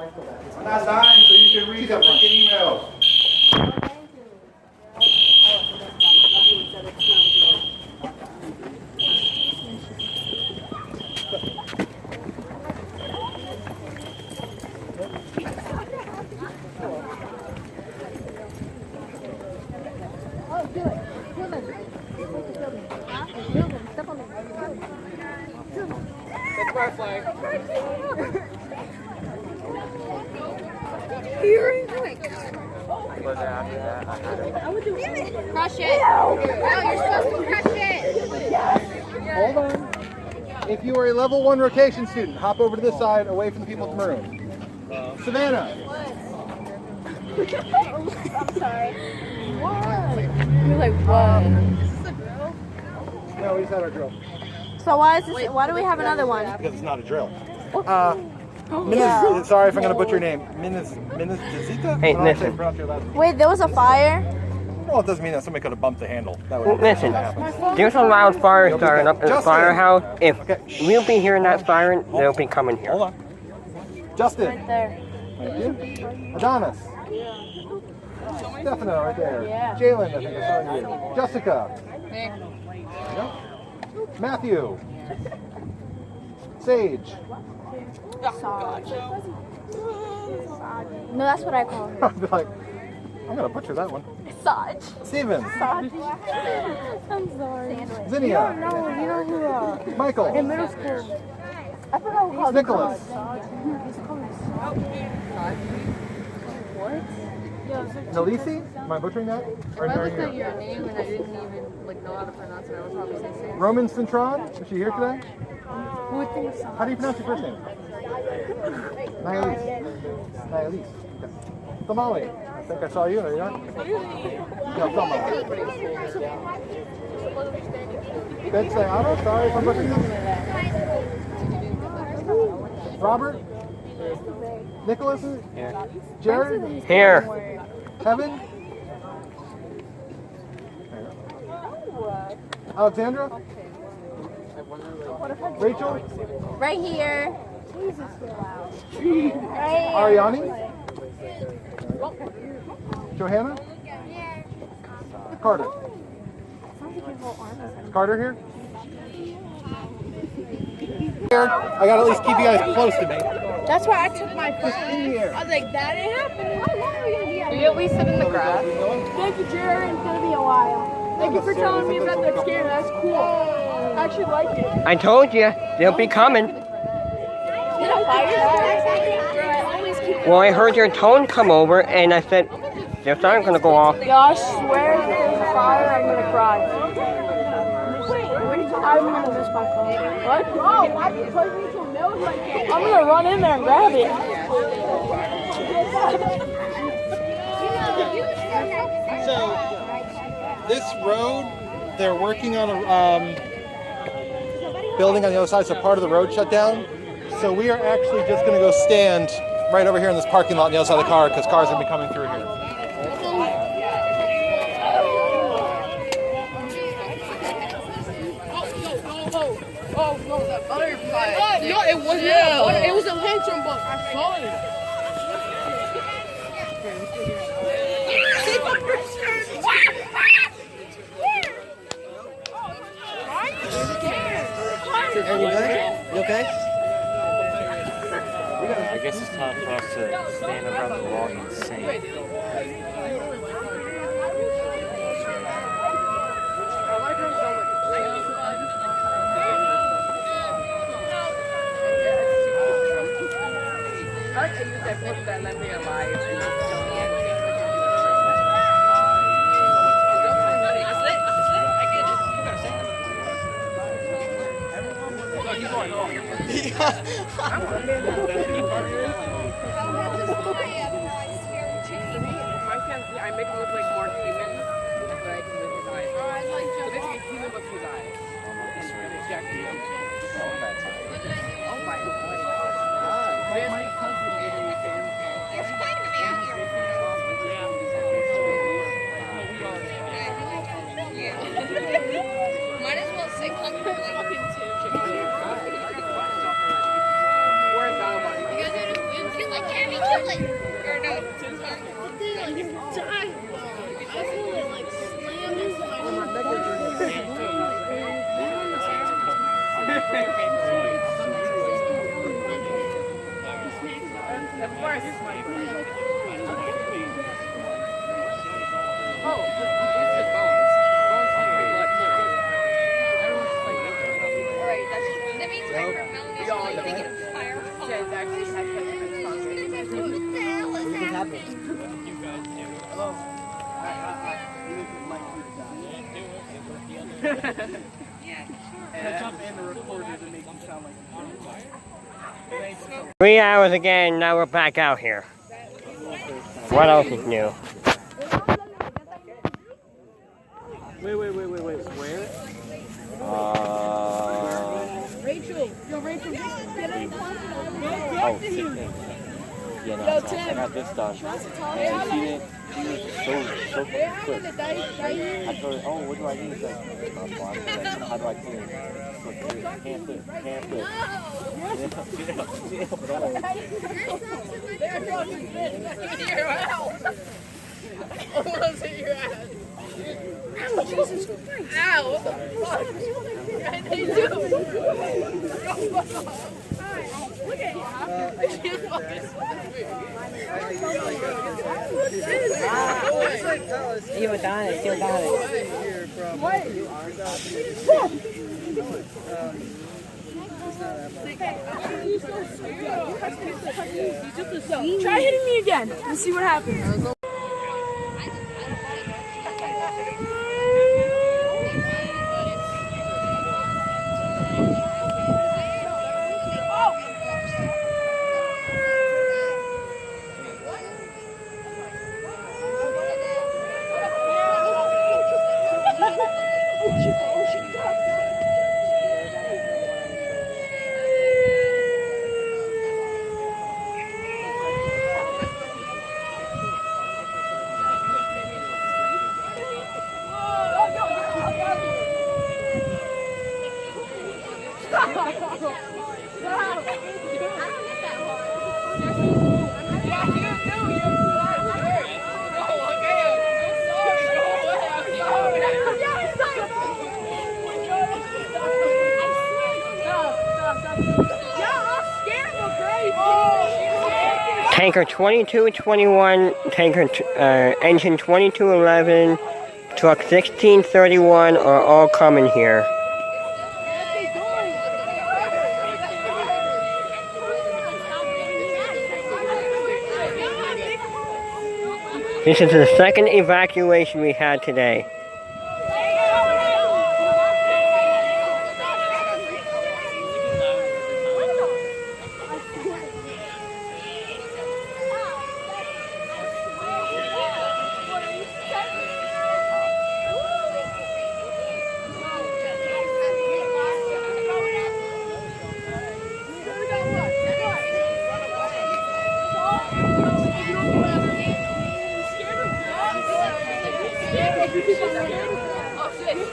I'm not dying, so you can read the freaking emails. That's my flag. Crush it. No, you're supposed to crush it. Hold on. If you are a level 1 rotation student, hop over to this side, away from the people with maroon. Savannah. I'm sorry. What? You're like, what? Is this a drill? No, we just had our drill. So why is this? Why do we have another one? Because it's not a drill. Sorry if I'm going to butcher your name. Minizita? Hey, listen. Wait, there was a fire? Well, it doesn't mean that somebody could have bumped the handle. That would Listen, there's a loud fire starting up in the firehouse. If we'll be hearing that siren, they'll be coming here. Hold on. Justin. Right there. Thank you. Adonis. Stefano, right there. Yeah. Jalen, I think I saw you. Jessica. Nick. Yep. Matthew. Sage. Saj. No, that's what I call her. I'd be like, I'm going to butcher that one. Saj. Steven. Saj. I'm sorry. Zinnia. You know who, Michael. in middle school. I forgot who called Nicholas. What? Nalisi? Am I butchering that? Or I no, looked at you? your name and I didn't even know how to pronounce it. I was probably saying same. Roman Centron? Is she here today? Who would think so? How do you pronounce your first name? Nialise. Nialise. Okay. Tamale. I think I saw you. Are you not? No, Tamale. Good say, I'm sorry if I'm butchering this. Robert? Nicholas? Here. Jared? Here. Kevin? Alexandra? Rachel? Right here. Jesus, Ariani? Johanna? Carter? Is Carter here? I gotta at least keep you guys close to me. That's why I took my Just in the air. I was like, that ain't happening. How long are we gonna be out We here? at least sit in the grass. Thank you, Jared. It's gonna be a while. Thank you for telling me about that scare. That's cool. I actually like it. I told you, they'll be coming. Well, I heard your tone come over, and I said, their siren's gonna go off. Yo, I swear if there's a fire, I'm gonna cry. I'm gonna miss my phone. What? Oh, why did you put me to a mill like that? I'm gonna run in there and grab it. So, this road, they're working on a building on the other side, so part of the road shut down. So we are actually just going to go stand right over here in this parking lot on the other side of the car because cars are going to be coming through here. Oh, no, the butterfly. No, it wasn't. It was a lantern bug. I saw it. Are you good? You okay? I guess it's time for us to stand around the log and sing. I like to use that book that let me alive. I make him look like more human, like with his eyes. So basically, human with his eyes. Exactly. Oh my God. My cousin gave me him. You're fine to be out here. Might as well sit comfortably. Where's that one? You guys are just like carrying Three hours again, now we're back out here. What else is new? Wait. Where? Rachel, Rachel, get in the Oh, 16. Yeah, no, I got this done. And she was so quick. I told her, oh, what do I need? She's like, how do I clean it? Can't fit. Almost hit your ass. Ow, Jesus Christ. Ow, what the fuck? They do. Look at you. You got it. What? Try hitting me again and see what happens. Tanker 2221, tanker engine 2211, truck 1631 are all coming here. This is the second evacuation we had today.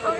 Oh,